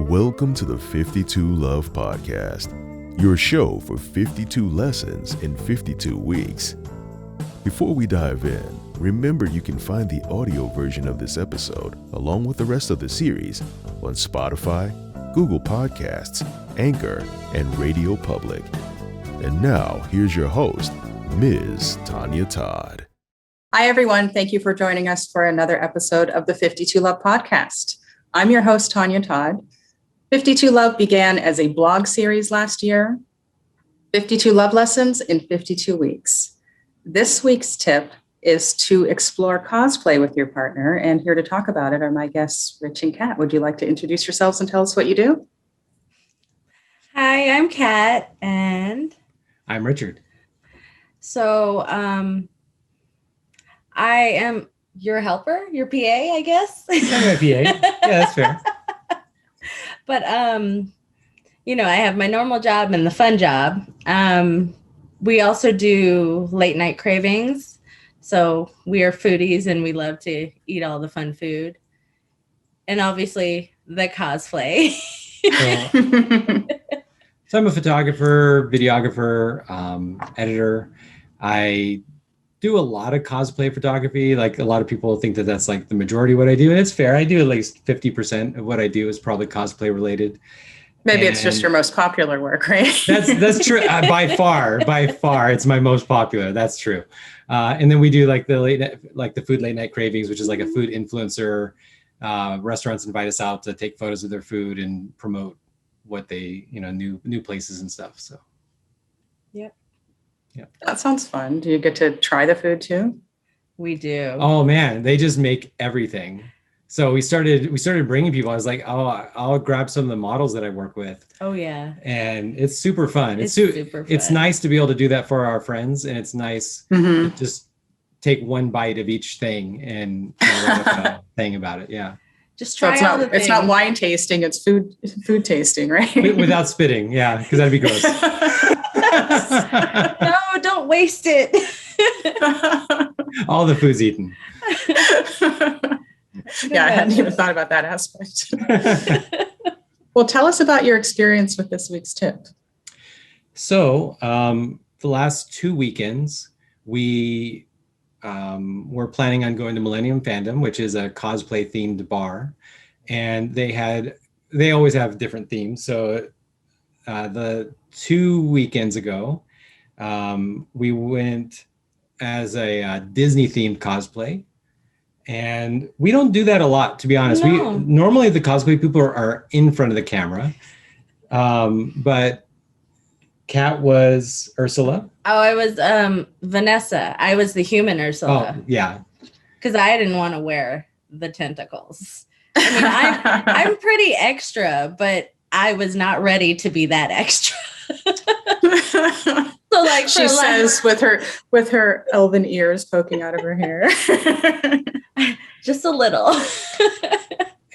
Welcome to the 52 Love Podcast, your show for 52 lessons in 52 weeks. Before we dive in, remember you can find the audio version of this episode, along with the rest of the series, on Spotify, Google Podcasts, Anchor, and Radio Public. And now, here's your host, Ms. Tonya Todd. Hi, everyone. Thank you for joining us for another episode of the 52 Love Podcast. I'm your host, Tonya Todd. 52 Love began as a blog series last year. 52 Love Lessons in 52 Weeks. This week's tip is to explore cosplay with your partner, and here to talk about it are my guests, Rich and Katt. Would you like to introduce yourselves and tell us what you do? Hi, I'm Katt, and I'm Richard. So I am your helper, your PA, I guess. I'm my PA. Yeah, that's fair. But I have my normal job and the fun job. We also do late night cravings. So we are foodies and we love to eat all the fun food. And obviously the cosplay. So I'm a photographer, videographer, editor. I do a lot of cosplay photography. Like a lot of people think that that's like the majority of what I do. And it's fair. I do at least 50% of what I do is probably cosplay related. Maybe it's just your most popular work, right? That's true. By far, it's my most popular. That's true. And then we do like the food late night cravings, which is like a food influencer. Restaurants invite us out to take photos of their food and promote what they, new places and stuff. So. Yep. Yeah. That sounds fun. Do you get to try the food too? We do. Oh man, they just make everything. So we started bringing people. I was like, I'll grab some of the models that I work with. Oh yeah. And it's super fun. It's super fun. It's nice to be able to do that for our friends, and it's nice to just take one bite of each thing and write up a thing about it. Yeah. Just try it's not wine tasting, it's food tasting, right? Without spitting, yeah, because that'd be gross. No, don't waste it. All the food's eaten. Yeah, I hadn't even thought about that aspect. Well, tell us about your experience with this week's tip. So the last 2 weekends, we were planning on going to Millennium Fandom, which is a cosplay themed bar. And they always have different themes. So the 2 weekends ago, we went as a Disney themed cosplay. And we don't do that a lot, to be honest. No. Normally the cosplay people are in front of the camera. But Katt was Ursula. Oh, I was Vanessa. I was the human Ursula. Oh, yeah. Because I didn't want to wear the tentacles. I mean, I'm pretty extra, but I was not ready to be that extra. So like she says with her elven ears poking out of her hair. Just a little.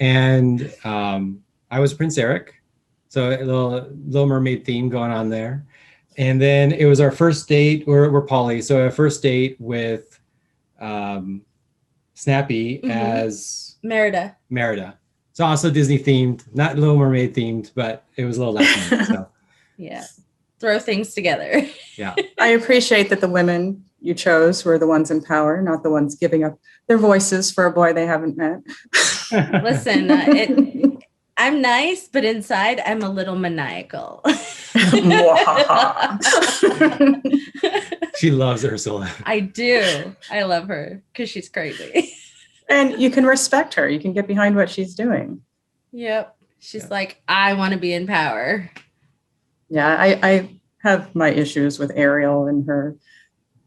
And I was Prince Eric. So a little mermaid theme going on there. And then it was our first date. We're poly. So our first date with Snappy as Merida. It's also Disney themed, not Little Mermaid themed, but it was a little less. So. Yeah. Throw things together. Yeah. I appreciate that the women you chose were the ones in power, not the ones giving up their voices for a boy they haven't met. Listen, I'm nice, but inside I'm a little maniacal. She loves Ursula. I do. I love her because she's crazy. And you can respect her. You can get behind what she's doing. Yep. She's like, I want to be in power. Yeah, I have my issues with Ariel and her.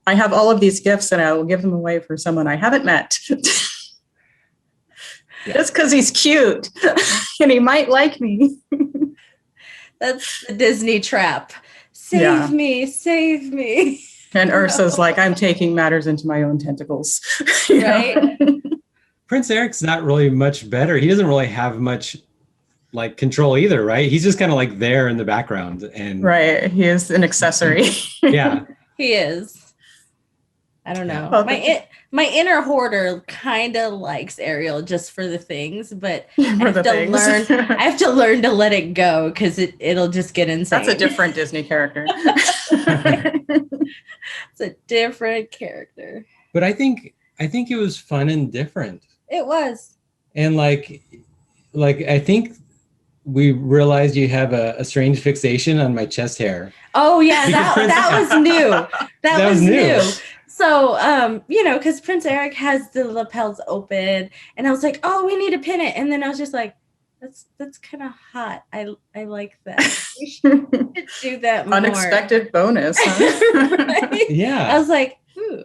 I have all of these gifts and I will give them away for someone I haven't met. Just because he's cute and he might like me. That's the Disney trap. Save me. And Ursa's like, I'm taking matters into my own tentacles. Right? Prince Eric's not really much better. He doesn't really have much like control either, right? He's just kind of like there in the background. And right. He is an accessory. Yeah. He is. I don't know. Well, My inner hoarder kind of likes Ariel just for the things, but For I have the to things. learn. I have to learn to let it go because it'll just get insane. That's a different Disney character. It's a different character. But I think it was fun and different. It was. And like I think we realized you have a strange fixation on my chest hair. Oh yeah, that was new. That was new. So, because Prince Eric has the lapels open, and I was like, "Oh, we need to pin it." And then I was just like, "That's kind of hot. I like that. We should do that more." Unexpected bonus. Huh? Right? Yeah. I was like, "Ooh,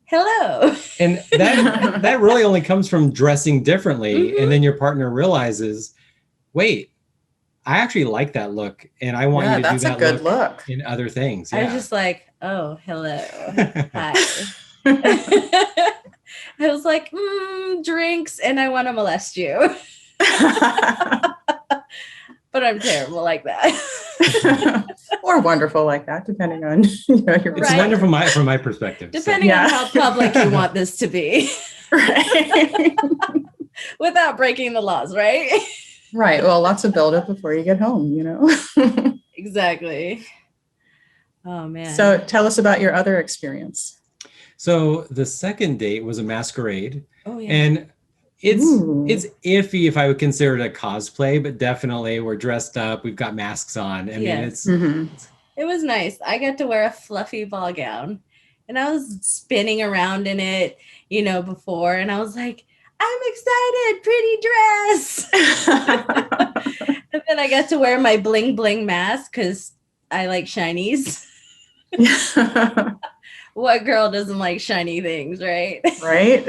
hello." And that really only comes from dressing differently, and then your partner realizes, "Wait, I actually like that look, and I want you to do that that's a good look in other things." I Yeah. was just like, "Oh, hello, hi." I was like, drinks, and I want to molest you. But I'm terrible like that. Or wonderful like that, depending on your It's wonderful from my perspective. Depending on how public you want this to be. Right. Without breaking the laws, right? Right. Well, lots of buildup before you get home, Exactly. Oh man. So tell us about your other experience. So the second date was a masquerade. Oh yeah. And it's Ooh. iffy if I would consider it a cosplay, but definitely we're dressed up. We've got masks on. I mean, Yes. Mm-hmm. It was nice. I got to wear a fluffy ball gown, and I was spinning around in it, before, and I was like, I'm excited, pretty dress. And then I got to wear my bling bling mask because I like shinies. What girl doesn't like shiny things, right? Right.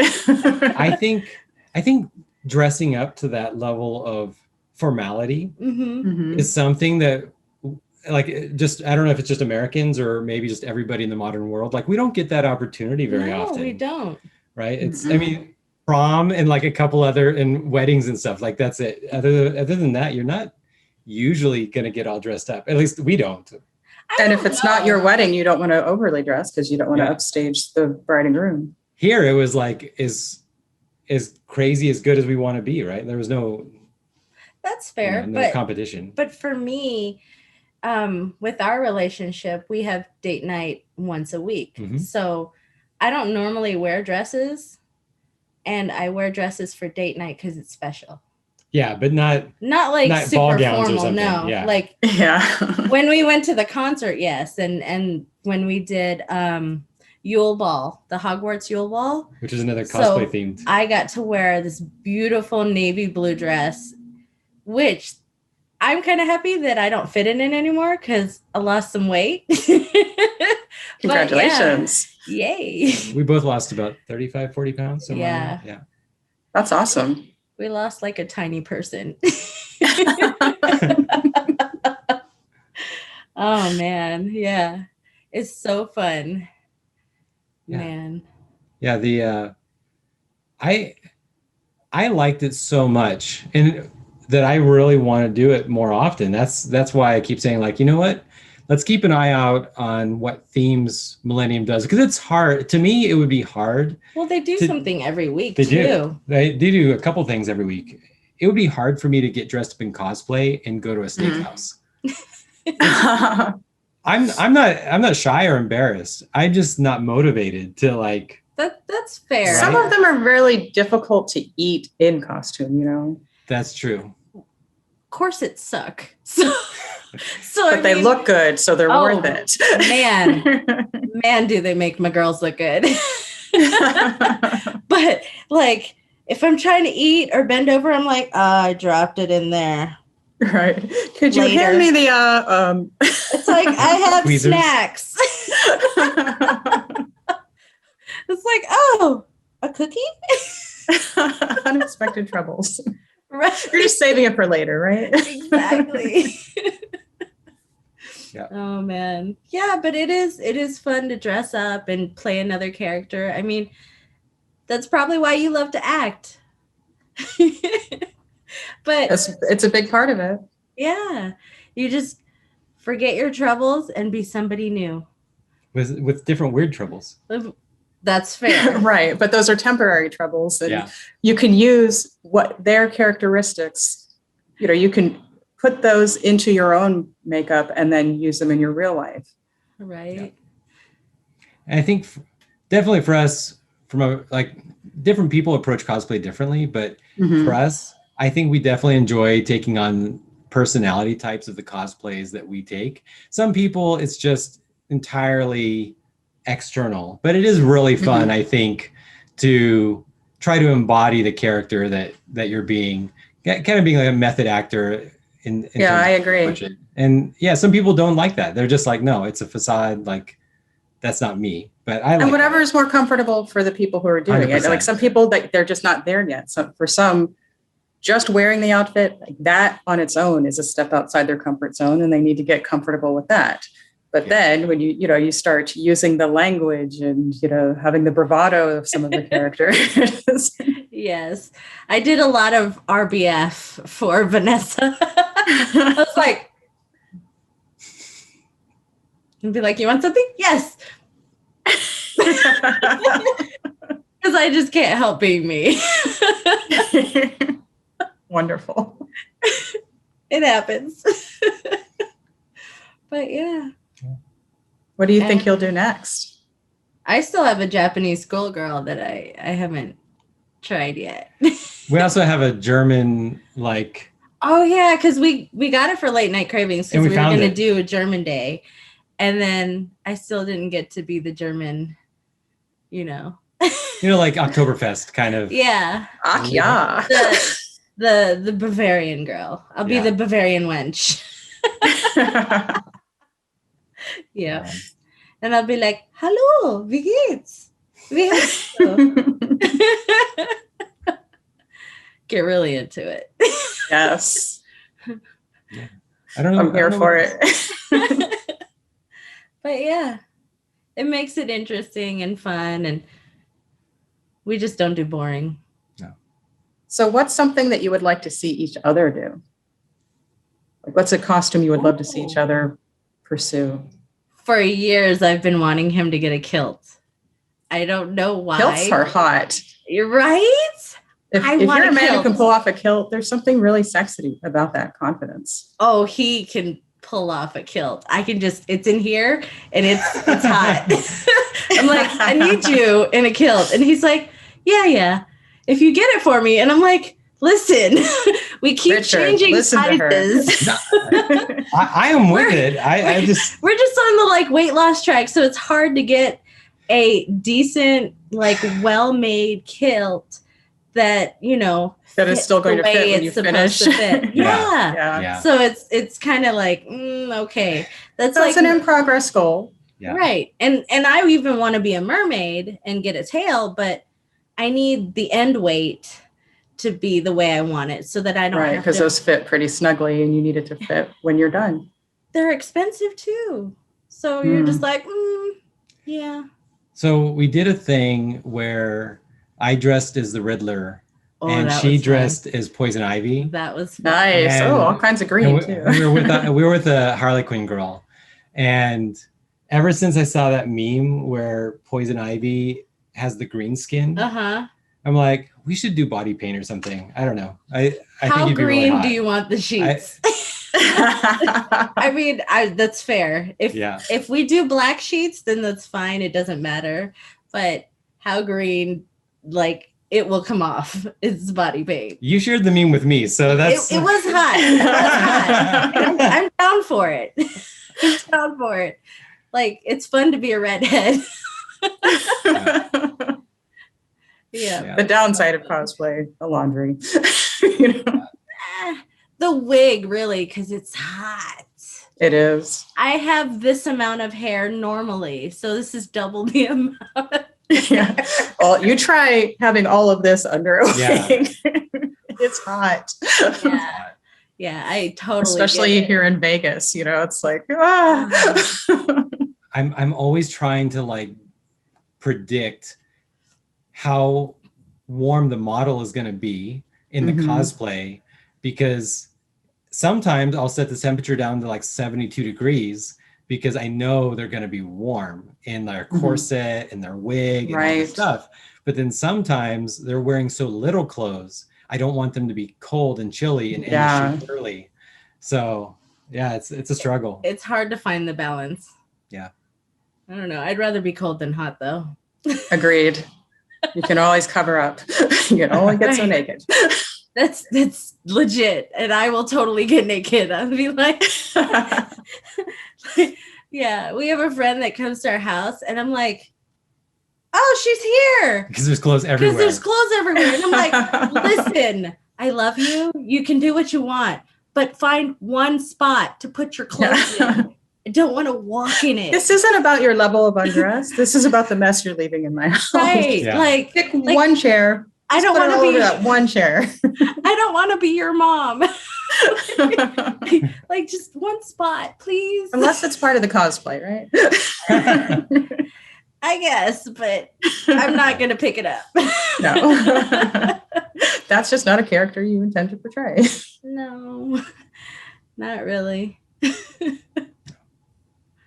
I think dressing up to that level of formality Mhm. is something that, like, just, I don't know if it's just Americans or maybe just everybody in the modern world. Like, we don't get that opportunity very often. No, we don't. Right? It's, I mean, prom and like a couple other and weddings and stuff, like that's it. Other than that, you're not usually going to get all dressed up. At least we don't. And if it's not your wedding, you don't want to overly dress because you don't want to upstage the bride and groom. Here it was like as crazy, as good as we want to be, right? There was no, that's fair, no competition. But for me, with our relationship, we have date night once a week. Mhm. So I don't normally wear dresses, and I wear dresses for date night because it's special. Yeah, but not like not super ball gowns or formal. something. No, Yeah. like when we went to the concert, yes, and when we did Yule Ball, the Hogwarts Yule Ball, which is another cosplay themed. I got to wear this beautiful navy blue dress, which I'm kind of happy that I don't fit in it anymore because I lost some weight. Congratulations. Yeah. Yay. We both lost about 35, 40 pounds. Yeah. Yeah. That's awesome. We lost like a tiny person. Oh man. Yeah. It's so fun. Yeah. Man. Yeah. I liked it so much, and that I really want to do it more often. That's why I keep saying, like, you know what? Let's keep an eye out on what themes Millennium does, because it's hard. To me, it would be hard. Well, they do something every week They too. They do a couple things every week. It would be hard for me to get dressed up in cosplay and go to a steakhouse. I'm not shy or embarrassed. I'm just not motivated to, like. That's fair. Some of them are really difficult to eat in costume, That's true. Corsets suck. But they look good, so they're worth it. Man, do they make my girls look good. But like, if I'm trying to eat or bend over, I'm like, I dropped it in there. Right. Could you hand me the It's like, I have tweezers. Snacks. It's like, oh, a cookie? Unexpected troubles. Right. You're just saving it for later, right? Exactly. Yeah. Oh man. Yeah, but it is fun to dress up and play another character. I mean, that's probably why you love to act. But it's a big part of it. Yeah. You just forget your troubles and be somebody new. With different weird troubles. That's fair. Right. But those are temporary troubles. And Yeah. you can use what their characteristics, you can put those into your own makeup and then use them in your real life. Right. Yeah. And I think definitely for us, different people approach cosplay differently, but for us, I think we definitely enjoy taking on personality types of the cosplays that we take. Some people, it's just entirely external, but it is really fun, I think, to try to embody the character that you're being, kind of being like a method actor. I agree. And yeah, some people don't like that. They're just like, no, it's a facade. Like, that's not me. But I like and whatever is more comfortable for the people who are doing 100%. It. Like some people, they're just not there yet. So for some, just wearing the outfit, like that on its own is a step outside their comfort zone, and they need to get comfortable with that. But then when you start using the language and, having the bravado of some of the characters. Yes. I did a lot of RBF for Vanessa. I was like, and be like, you want something? Yes. Because I just can't help being me. Wonderful. It happens. But yeah. What do you think you'll do next? I still have a Japanese schoolgirl that I haven't tried yet. We also have a German, like... Oh, yeah, because we got it for Late Night Cravings because we were going to do a German day. And then I still didn't get to be the German, like Oktoberfest kind of. Yeah. Ach, yeah. The Bavarian girl. I'll be the Bavarian wench. Yeah. And I'll be like, hallo, wie geht's? Wie hast du? Get really into it. Yes. Yeah. I don't know. I'm here for it. But yeah, it makes it interesting and fun, and we just don't do boring. No. So what's something that you would like to see each other do? Like, what's a costume you would love to see each other pursue? For years, I've been wanting him to get a kilt. I don't know why. Kilts are hot. You're right? If you're a man who can pull off a kilt, there's something really sexy about that confidence. Oh, he can pull off a kilt. I can it's in here and it's hot. I'm like, I need you in a kilt. And he's like, yeah. If you get it for me. And I'm like, listen, we keep Richard, changing sizes. I am with it. We're just on the weight loss track. So it's hard to get a decent, well-made kilt that, that is still going to fit when you finish. Yeah. So it's kind of okay. That's an in progress goal. Yeah. Right. And I even want to be a mermaid and get a tail, but I need the end weight to be the way I want it so that I don't have to. Because those fit pretty snugly and you need it to fit when you're done. They're expensive too. So you're just like, yeah. So we did a thing where I dressed as the Riddler and she dressed as Poison Ivy. That was fun. Nice. All kinds of green too. We were with a Harley Quinn girl. And ever since I saw that meme where Poison Ivy has the green skin, I'm like, we should do body paint or something. I don't know. I How think green really do you want the sheets? I mean, that's fair. If we do black sheets, then that's fine. It doesn't matter. But how green, it will come off. It's body paint. You shared the meme with me, so that's... It was hot. It was hot. I'm down for it. I'm down for it. It's fun to be a redhead. Yeah. The downside of cosplay, the laundry. The wig, really, because it's hot. It is. I have this amount of hair normally, so this is double the amount. Yeah. Well, you try having all of this under a wig. It's hot. Yeah, I totally Especially here in Vegas, it's like, I'm always trying to predict how warm the model is going to be in the cosplay, because sometimes I'll set the temperature down to 72 degrees because I know they're going to be warm in their corset and their wig and all this stuff. But then sometimes they're wearing so little clothes. I don't want them to be cold and chilly and end the shoot early. So yeah, it's a struggle. It's hard to find the balance. Yeah. I don't know. I'd rather be cold than hot though. Agreed. You can always cover up. You can only get so naked. That's legit. And I will totally get naked. I'll be like, yeah, we have a friend that comes to our house and I'm like, oh, she's here. Because there's clothes everywhere. And I'm like, listen, I love you. You can do what you want, but find one spot to put your clothes in. I don't want to walk in it. This isn't about your level of undress. This is about the mess you're leaving in my house. Right. Yeah. Like pick one chair. I don't want to be that one chair. I don't want to be your mom. Like just one spot, please. Unless it's part of the cosplay, right? I guess, but I'm not going to pick it up. No. That's just not a character you intend to portray. No, not really.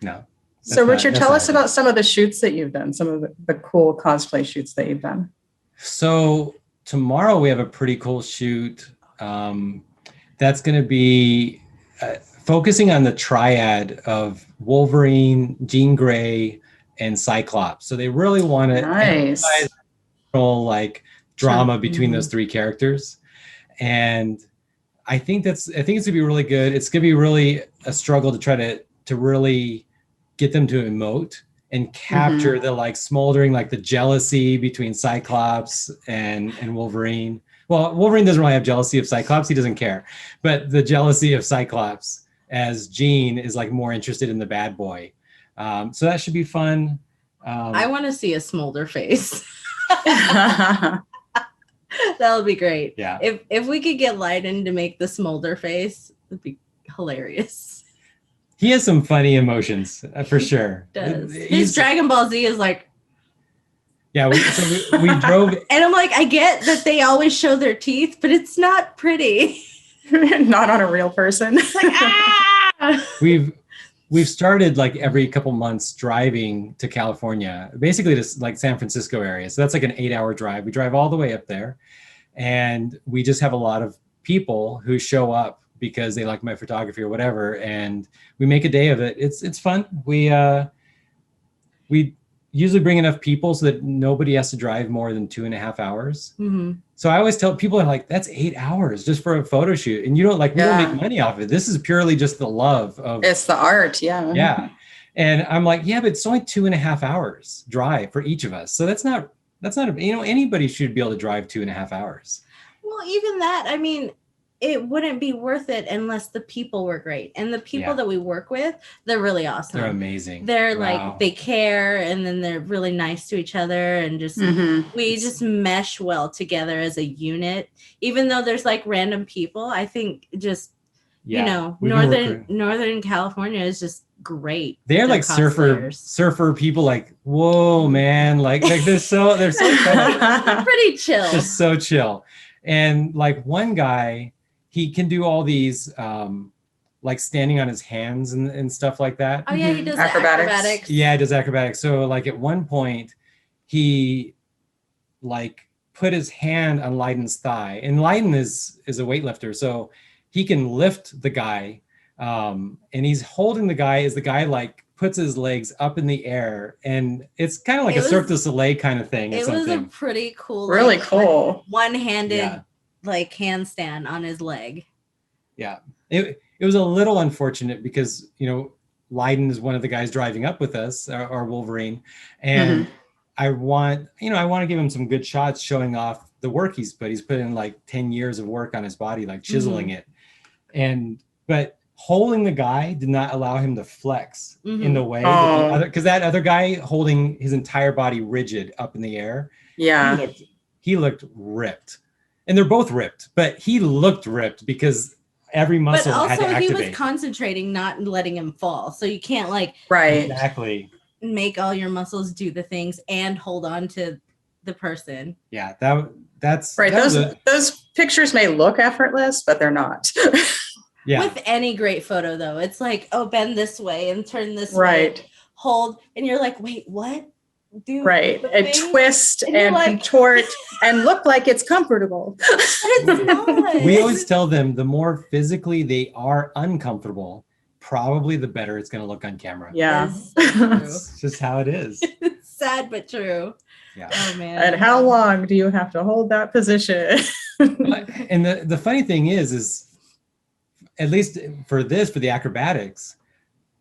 No. So Richard, tell us about some of the shoots that you've done, some of the cool cosplay shoots that you've done. So tomorrow we have a pretty cool shoot. That's going to be focusing on the triad of Wolverine, Jean Grey, and Cyclops. So they really want to emphasize like drama between those three characters. And I think it's going to be really good. It's going to be really a struggle to try to really get them to emote and capture the like smoldering, like the jealousy between Cyclops and Wolverine. Well, Wolverine doesn't really have jealousy of Cyclops. He doesn't care. But the jealousy of Cyclops as Jean is like more interested in the bad boy. So that should be fun. I want to see a smolder face. That'll be great. Yeah. If we could get Leiden to make the smolder face, it'd be hilarious. He has some funny emotions for sure. Does. His Dragon Ball Z is like. Yeah, we drove. And I'm like, I get that they always show their teeth, but it's not pretty. Not on a real person. It's like, ah! We've started like every couple months driving to California, basically to like San Francisco area. So that's like an 8-hour drive. We drive all the way up there, and we just have a lot of people who show up because they like my photography or whatever, and we make a day of it. It's fun. We usually bring enough people so that nobody has to drive more than 2.5 hours. Mm-hmm. So I always tell people, like, that's 8 hours just for a photo shoot. And you don't we don't make money off it. This is purely just the love of. It's the art. Yeah. Yeah. And I'm like, yeah, but it's only 2.5 hours drive for each of us. So that's not, anybody should be able to drive 2.5 hours. Well, even that, I mean, it wouldn't be worth it unless the people were great. And the people that we work with, they're really awesome. They're amazing. They're like, they care, and then they're really nice to each other, and just we just mesh well together as a unit. Even though there's like random people, I think just Northern California is just great. They're like surfer people, like, whoa, man, like they're so pretty chill. Just so chill. And like one guy, he can do all these like standing on his hands and stuff like that. Oh yeah, he does acrobatics. Yeah, he does acrobatics. So like at one point, he like put his hand on Leiden's thigh, and Leiden is a weightlifter, so he can lift the guy, and he's holding the guy as the guy like puts his legs up in the air, and it's kind of like a Cirque du Soleil kind of thing. It was a pretty cool, really cool, one-handed like handstand on his leg. Yeah, it was a little unfortunate because Leiden is one of the guys driving up with us, our Wolverine, and I want to give him some good shots showing off the work he's put in like 10 years of work on his body, like chiseling it, but holding the guy did not allow him to flex in the way because that other guy holding his entire body rigid up in the air, he looked ripped. And they're both ripped, but he looked ripped because every muscle had to activate. But also he was concentrating, not letting him fall. So you can't exactly make all your muscles do the things and hold on to the person. Yeah, that's right. Those pictures may look effortless, but they're not. Yeah. With any great photo, though, it's like, oh, bend this way and turn this Right. way, hold, and you're like, wait, what? Do Right. the And thing? twist And you're and like- contort and look like it's comfortable. But it's not. We always tell them the more physically they are uncomfortable, probably the better it's going to look on camera. Yeah. It's so true. It's just how it is. It's sad but true. Yeah. Oh man. And how long do you have to hold that position? And the funny thing is at least for the acrobatics,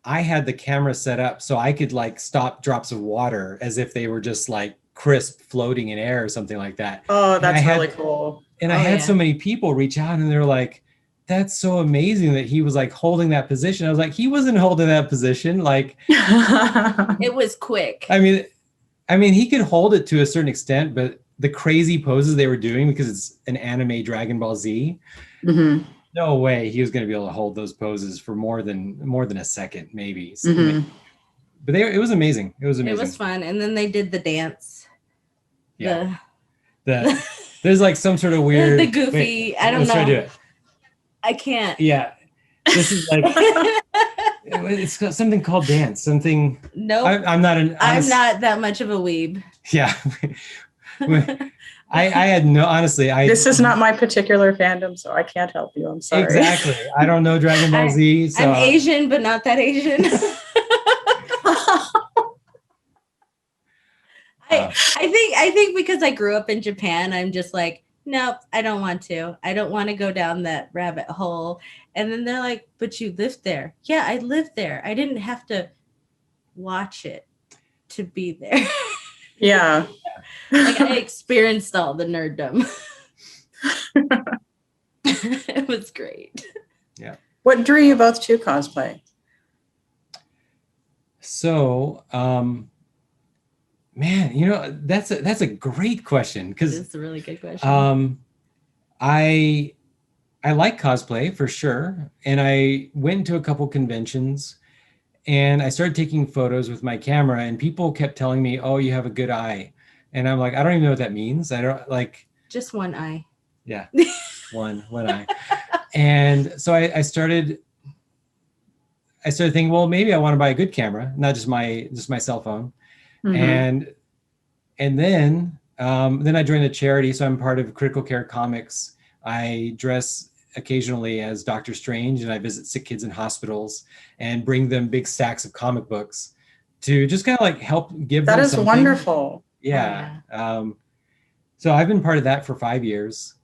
I had the camera set up so I could like stop drops of water as if they were just like crisp floating in air or something like that. Oh, that's had- really cool. And I Oh, had yeah. so many people reach out and they're like, that's so amazing that he was like holding that position. I was like, he wasn't holding that position. Like, It was quick. I mean, he could hold it to a certain extent, but the crazy poses they were doing, because it's an anime Dragon Ball Z, Mhm. no way he was going to be able to hold those poses for more than a second, maybe. So, Mhm. but it was amazing. It was It amazing. was fun. And then they did the dance. Yeah. There's like some sort of weird. The goofy. I don't let's try to know. do it. I can't. Yeah. This is like it's got something called dance. Something. Nope. I'm not an. I'm not that much of a weeb. Yeah. I had no, honestly, This is not my particular fandom, so I can't help you. I'm sorry. Exactly. I don't know Dragon Ball Z. So I'm Asian, but not that Asian. I think because I grew up in Japan, I'm just like, nope, I don't want to. I don't want to go down that rabbit hole. And then they're like, but you lived there. Yeah, I lived there. I didn't have to watch it to be there. Yeah. Like I experienced all the nerddom. It was great. Yeah. What drew you both to cosplay? So, man, you know, that's a great question, because It's a really good question. I like cosplay for sure, and I went to a couple conventions, and I started taking photos with my camera, and people kept telling me, "Oh, you have a good eye," and I'm like, I don't even know what that means. I don't like. Just one eye. Yeah, one eye, and so I started thinking, well, maybe I want to buy a good camera, not just my cell phone. Mhm. And then I joined a charity. So I'm part of Critical Care Comics. I dress occasionally as Doctor Strange, and I visit sick kids in hospitals and bring them big stacks of comic books to just kind of like help give That them is something. wonderful. Yeah. So I've been part of that for 5 years,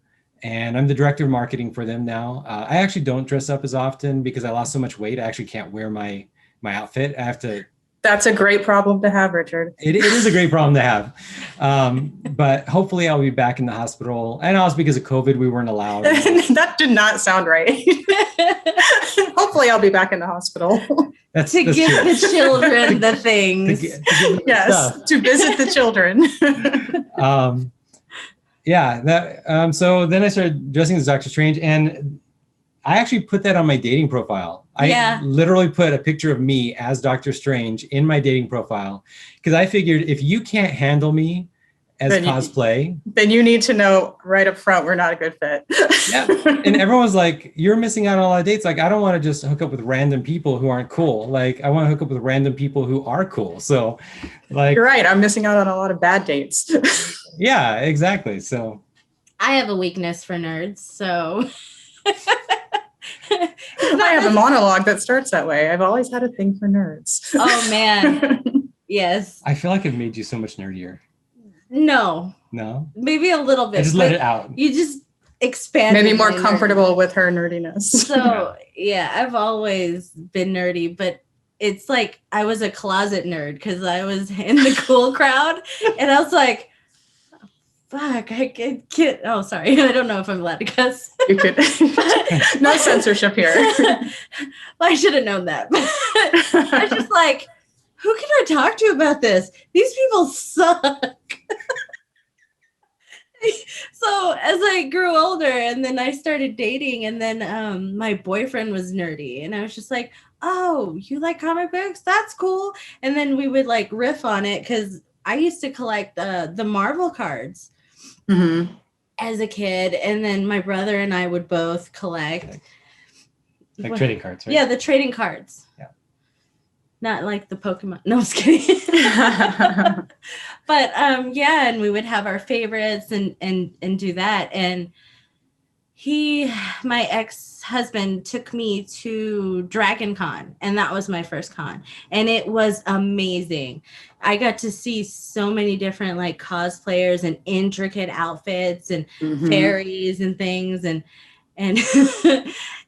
and I'm the director of marketing for them now. I actually don't dress up as often because I lost so much weight. I actually can't wear my outfit. I have to. That's a great problem to have, Richard. It is a great problem to have. But hopefully I'll be back in the hospital. And also because of COVID, we weren't allowed. That did not sound right. Hopefully I'll be back in the hospital. That's To give true. the children the To things. give them Yes, stuff. to visit the children. So then I started dressing as Doctor Strange, and I actually put that on my dating profile. Yeah. I literally put a picture of me as Doctor Strange in my dating profile, because I figured if you can't handle me as Then you- cosplay, Then you need to know right up front we're not a good fit. yeah. And everyone's like, you're missing out on a lot of dates. Like, I don't want to just hook up with random people who aren't cool. Like, I want to hook up with random people who are cool. So, like, You're right. I'm missing out on a lot of bad dates. yeah, exactly. So, I have a weakness for nerds, so I have a monologue that starts that way. I've always had a thing for nerds. oh man. Yes. I feel like I've made you so much nerdier. No. No? Maybe a little bit. I just let it out. You just expand. Maybe more comfortable with her nerdiness. So yeah, I've always been nerdy, but it's like I was a closet nerd because I was in the cool crowd, and I was like, "Fuck, I can't." Oh, sorry, I don't know if I'm allowed to cuss. You could. No censorship here. Well, I should have known that. I was just like, who can I talk to about this? These people suck. So as I grew older, and then I started dating, and then my boyfriend was nerdy, and I was just like, oh, you like comic books? That's cool. And then we would like riff on it because I used to collect the Marvel cards Mm-hmm. as a kid, and then my brother and I would both collect. Like trading cards, right? Yeah, the trading cards. Yeah. Not like the Pokemon. No, I'm just kidding. But yeah, and we would have our favorites and do that. And my ex-husband took me to Dragon Con, and that was my first con. And it was amazing. I got to see so many different like cosplayers and intricate outfits and fairies and things and and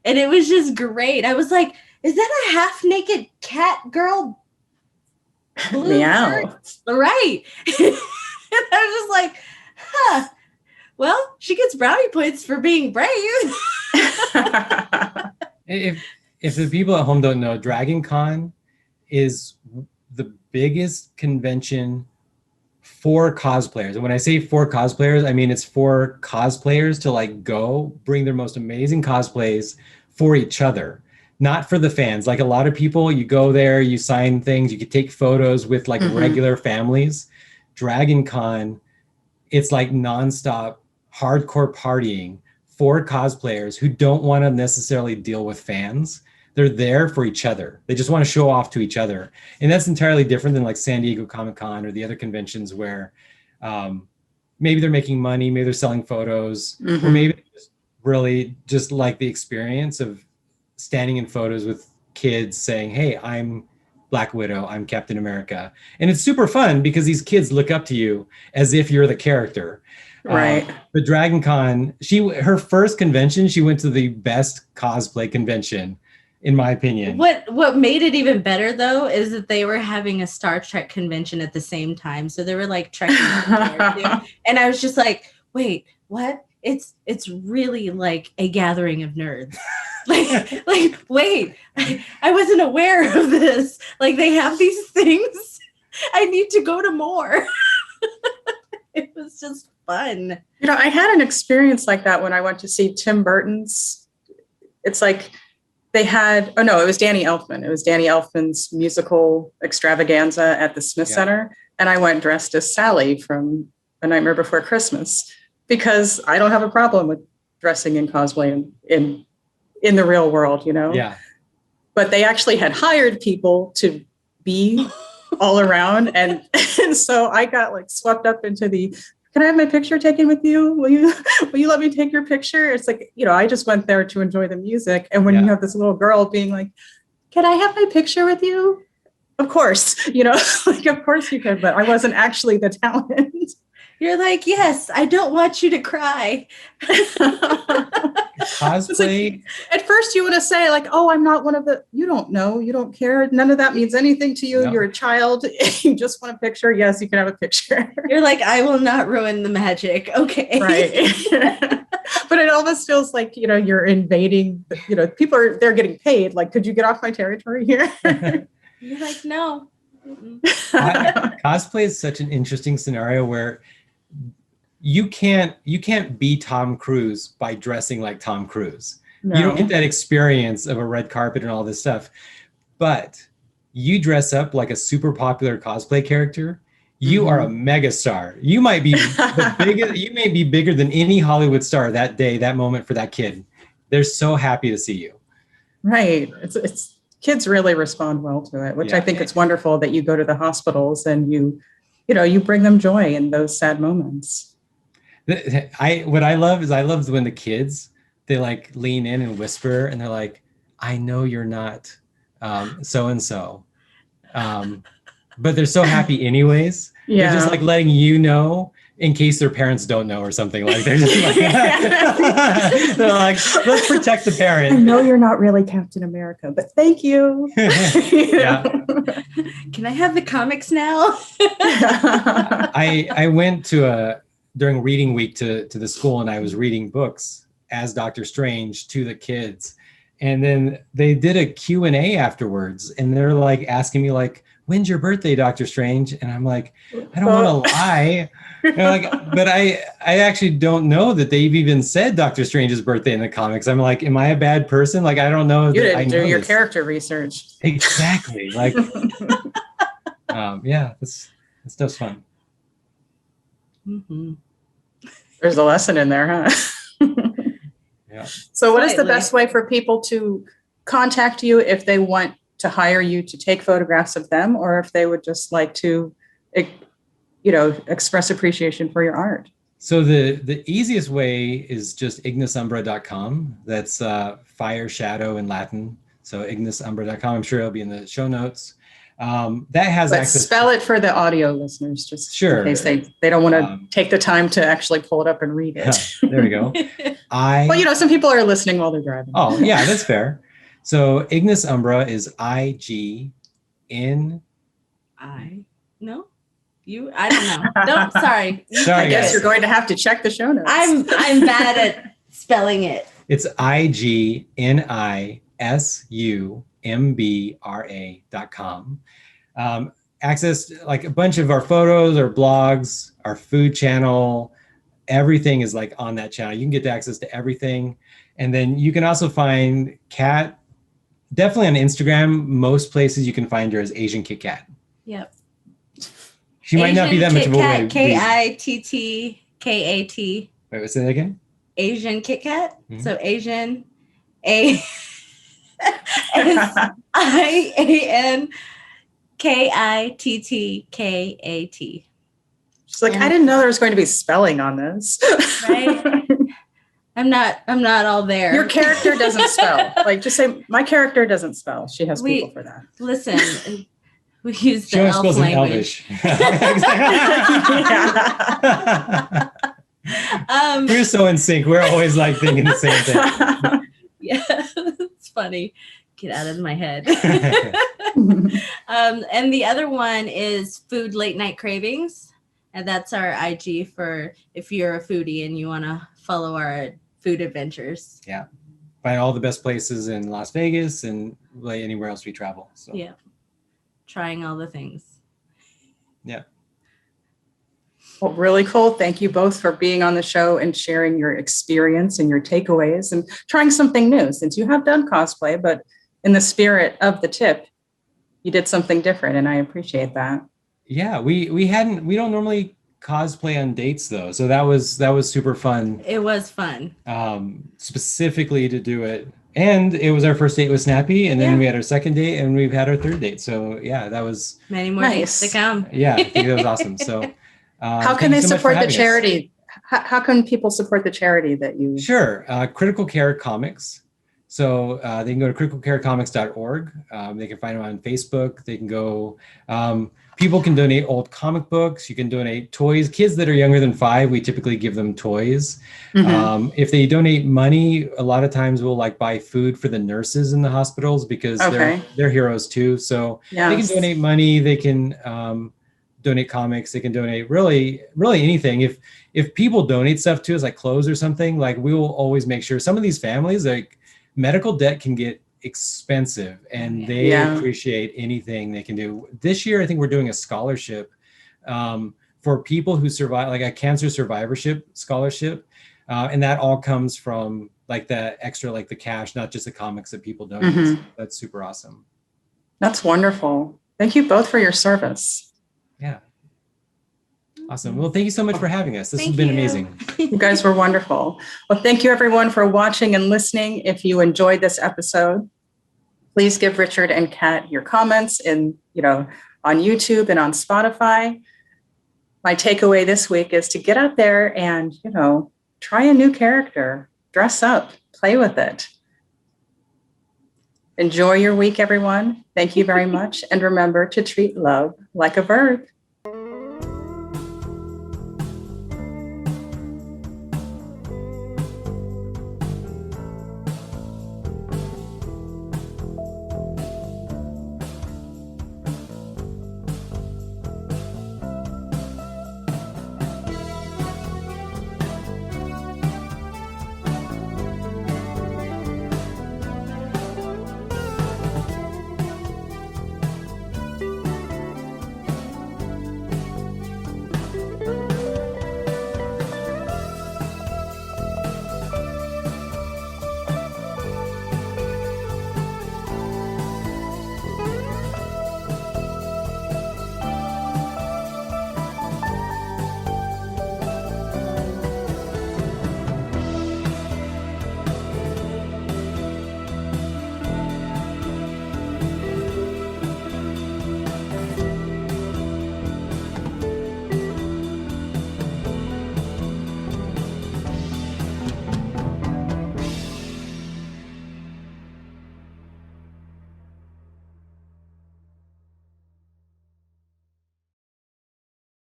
it was just great. I was like, is that a half naked cat girl? Meow. Right. And I was just like, huh. Well, she gets brownie points for being brave. If the people at home don't know, Dragon Con is the biggest convention for cosplayers. And when I say for cosplayers, I mean it's for cosplayers to like go bring their most amazing cosplays for each other, not for the fans. Like a lot of people, you go there, you sign things, you could take photos with like regular families. Dragon Con, it's like nonstop hardcore partying for cosplayers who don't want to necessarily deal with fans. They're there for each other. They just want to show off to each other. And that's entirely different than like San Diego Comic-Con or the other conventions where maybe they're making money, maybe they're selling photos, or maybe they just really just like the experience of standing in photos with kids saying, hey, I'm Black Widow, I'm Captain America. And it's super fun because these kids look up to you as if you're the character. Right. But Dragon Con, her first convention, she went to the best cosplay convention, in my opinion. What made it even better though is that they were having a Star Trek convention at the same time. So they were like trekking and I was just like, wait, what? It's really like a gathering of nerds. like wait, I wasn't aware of this. Like they have these things. I need to go to more. It was just fun. You know, I had an experience like that when I went to see Tim Burton's. It's like they had, it was Danny Elfman. It was Danny Elfman's musical extravaganza at the Smith Center. And I went dressed as Sally from A Nightmare Before Christmas because I don't have a problem with dressing in cosplay in the real world, you know? Yeah. But they actually had hired people to be all around. And so I got like swept up into can I have my picture taken with you? Will you let me take your picture? It's like, you know, I just went there to enjoy the music. And when you have this little girl being like, can I have my picture with you? Of course, you know, like, of course you could, but I wasn't actually the talent. You're like, yes, I don't want you to cry. Cosplay. Like, at first you want to say like, oh, I'm not one of you don't know, you don't care. None of that means anything to you. No. You're a child. You just want a picture. Yes, you can have a picture. You're like, I will not ruin the magic. Okay. Right. But it almost feels like, you know, you're invading, you know, they're getting paid. Like, could you get off my territory here? You're like, no. Cosplay is such an interesting scenario where you can't be Tom Cruise by dressing like Tom Cruise. No. You don't get that experience of a red carpet and all this stuff. But you dress up like a super popular cosplay character, you are a megastar. You might be you may be bigger than any Hollywood star that day, that moment for that kid. They're so happy to see you. Right. It's kids really respond well to it, which I think it's wonderful that you go to the hospitals and you bring them joy in those sad moments. What I love when the kids, they like lean in and whisper and they're like, I know you're not so-and-so. But they're so happy anyways. Yeah. They're just like letting you know in case their parents don't know or something. Like they're just like, they're like, let's protect the parent. I know you're not really Captain America, but thank you. Yeah. Can I have the comics now? I went during reading week to the school and I was reading books as Dr. Strange to the kids. And then they did a Q&A afterwards and they're like asking me like, when's your birthday, Dr. Strange? And I'm like, I don't want to lie. Like, but I actually don't know that they've even said Dr. Strange's birthday in the comics. I'm like, am I a bad person? Like, I don't know. You didn't do your character research. Exactly. Like, that's stuff's fun. Mm-hmm. There's a lesson in there, huh? Yeah. So what is the best way for people to contact you if they want to hire you to take photographs of them, or if they would just like to, express appreciation for your art? So the easiest way is just ignusumbra.com. That's fire shadow in Latin. So ignusumbra.com. I'm sure it'll be in the show notes. That has access. Spell it for the audio listeners, just sure, in case they don't want to take the time to actually pull it up and read it. There we go. Well, some people are listening while they're driving. Oh, yeah, that's fair. So Ignis Umbra is IGN. I don't know. No, sorry. Sorry, I guess guys. you're going to have to check the show notes. I'm bad at spelling it. It's IGNISUMBRA.com. Access like a bunch of our photos, our blogs, our food channel, everything is like on that channel. You can get access to everything. And then you can also find Katt, definitely on Instagram. Most places you can find her as Asian Kit Kat. Yep. She might not be that much of a way. KITTKAT. Wait, what's that again? Asian Kit Kat. Mm-hmm. So Asian SIANKITTKAT. She's like, I didn't know there was going to be spelling on this. Right? I'm not all there. Your character doesn't spell. Like, just say, my character doesn't spell. She has people for that. Listen, we use the elf language. We're so in sync. We're always like thinking the same thing. Yeah, it's funny. Get out of my head. And the other one is Food Late Night Cravings. And that's our IG for if you're a foodie and you want to follow our food adventures. Yeah. Find all the best places in Las Vegas and like anywhere else we travel. So yeah. Trying all the things. Yeah. Well, really cool. Thank you both for being on the show and sharing your experience and your takeaways and trying something new, since you have done cosplay, but in the spirit of the tip, you did something different, and I appreciate that. Yeah, we don't normally cosplay on dates though, so that was super fun. It was fun. Specifically to do it. And it was our first date with Snappy, and then we had our second date, and we've had our third date. So yeah, that was many more dates to come. Yeah, I think that was awesome. So how can they support the charity? How can people support the charity that you? Sure, Critical Care Comics. So they can go to criticalcarecomics.org. They can find them on Facebook. They can go. People can donate old comic books. You can donate toys. Kids that are younger than 5, we typically give them toys. Mm-hmm. If they donate money, a lot of times we'll like buy food for the nurses in the hospitals because they're heroes too. So they can donate money. They can donate comics. They can donate really anything. If people donate stuff to us, like clothes or something, like we will always make sure. Some of these families, like medical debt can get expensive, and they appreciate anything they can do. This year, I think we're doing a scholarship for people who survive, like a cancer survivorship scholarship. And that all comes from like the extra, like the cash, not just the comics that people donate. Mm-hmm. So that's super awesome. That's wonderful. Thank you both for your service. Yeah. Awesome. Well, thank you so much for having us. This has been amazing. You guys were wonderful. Well, thank you everyone for watching and listening. If you enjoyed this episode, please give Richard and Katt your comments on YouTube and on Spotify. My takeaway this week is to get out there and, try a new character, dress up, play with it. Enjoy your week, everyone. Thank you very much. And remember to treat love like a verb.